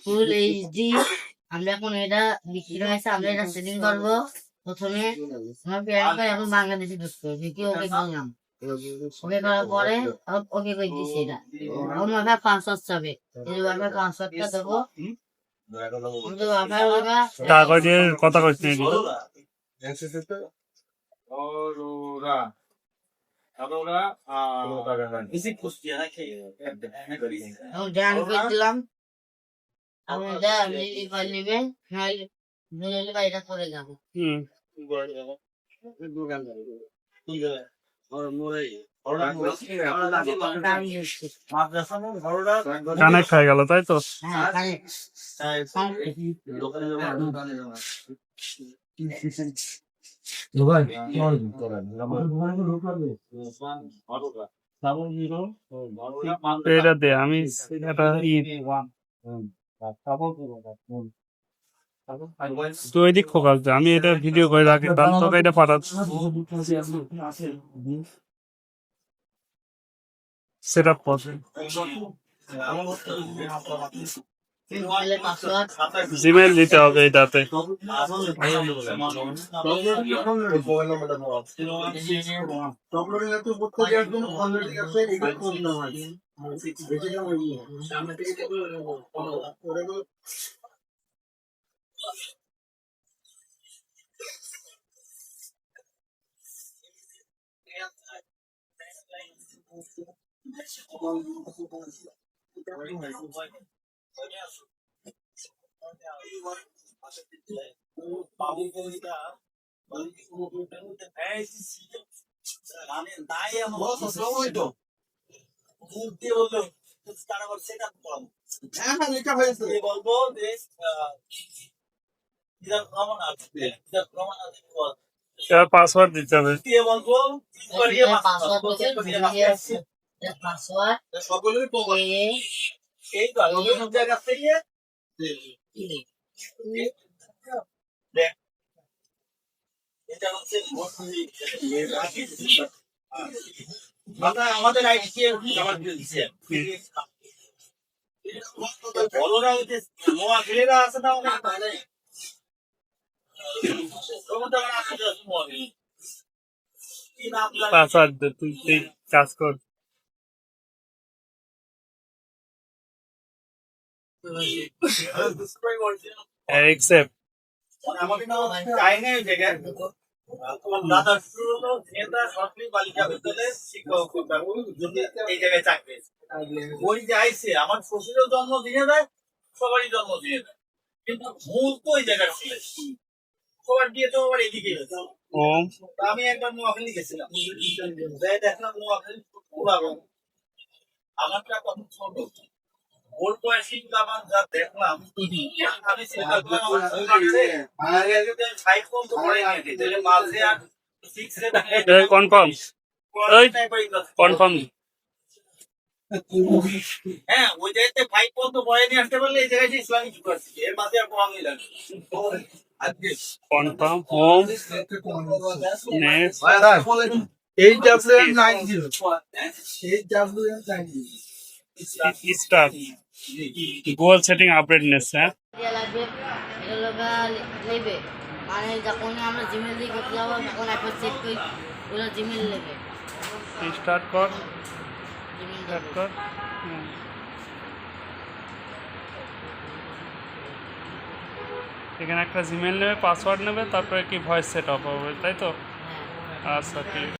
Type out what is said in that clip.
Full HD. আমরা এখন এটা বিক্রি হয়েছে, আমরা এটা সেটিং করবো। প্রথমে আমার প্রিয়াঙ্কা এখন বাংলাদেশি ঢুকতো, কি ওকে করলাম, ওকে করার পরে ওকে করে দিচ্ছি। এটা এখন ওয়াইফাই পাসওয়ার্ড চাবে, এই ওয়াইফাই পাসওয়ার্ডটা দেবো। কাগজের কথা কইছি দিলাম। আমি নিবে এটা করে যাবো। কানেক্ট হয়ে গেল, তাই তো? এটা দে, আমি তুই ওইদিক ফোকাস দে, আমি এটা ভিডিও করে রাখি, তাহলে তোকে এটা পাঠাচ্ছি। সেট আপ কর, জিমেল দিতে হবে এটাতে। পাসওয়ার্ড দিতে হবে। আমাদের আছে না, পাসওয়ার্ড দে, তুই কাজ কর। অ্যাকসেপ্ট। দাদা সরকারি বালিকা বিদ্যালয়ের শিক্ষক এই জায়গায় চাকরি। ওই যে আইসে আমার শ্বশুরের জন্ম দিয়ে দেয়, সবারই জন্ম দিয়ে দেয়, কিন্তু মূল তো ওই জায়গার ছিল। সবার দিয়ে তো আবার এদিকে আমি একবার নোয়াখালী গেছিলাম, দেখলাম নোয়াখালী আমারটা কত ছোট, ওর বয়সী আমার যা দেখলাম, আমি চিন্তা করলাম কনফার্ম কনফার্ম। হ্যাঁ, ওই জায়গাতে 5 পর্যন্ত বয়ে নিয়ে আসতে পারলে এই জায়গায় ইসলামিক ইউনিভার্সিটি, এর মাঝে আর কোনো লাগে confirm home next 8WM90 start গোল সেটিং আপডেট নেস। হ্যাঁ, নেবে মানে যখন আমরা জিমেল দিয়ে করতে যাবো তখন একবার চেক করি ওরা জিমেল নেবে। স্টার্ট কর, স্টার্ট কর। এখানে একটা জিমেল নেবে, পাসওয়ার্ড নেবে, তারপরে কি ভয়েস সেট আপ হবে, তাই তো? আচ্ছা ঠিক।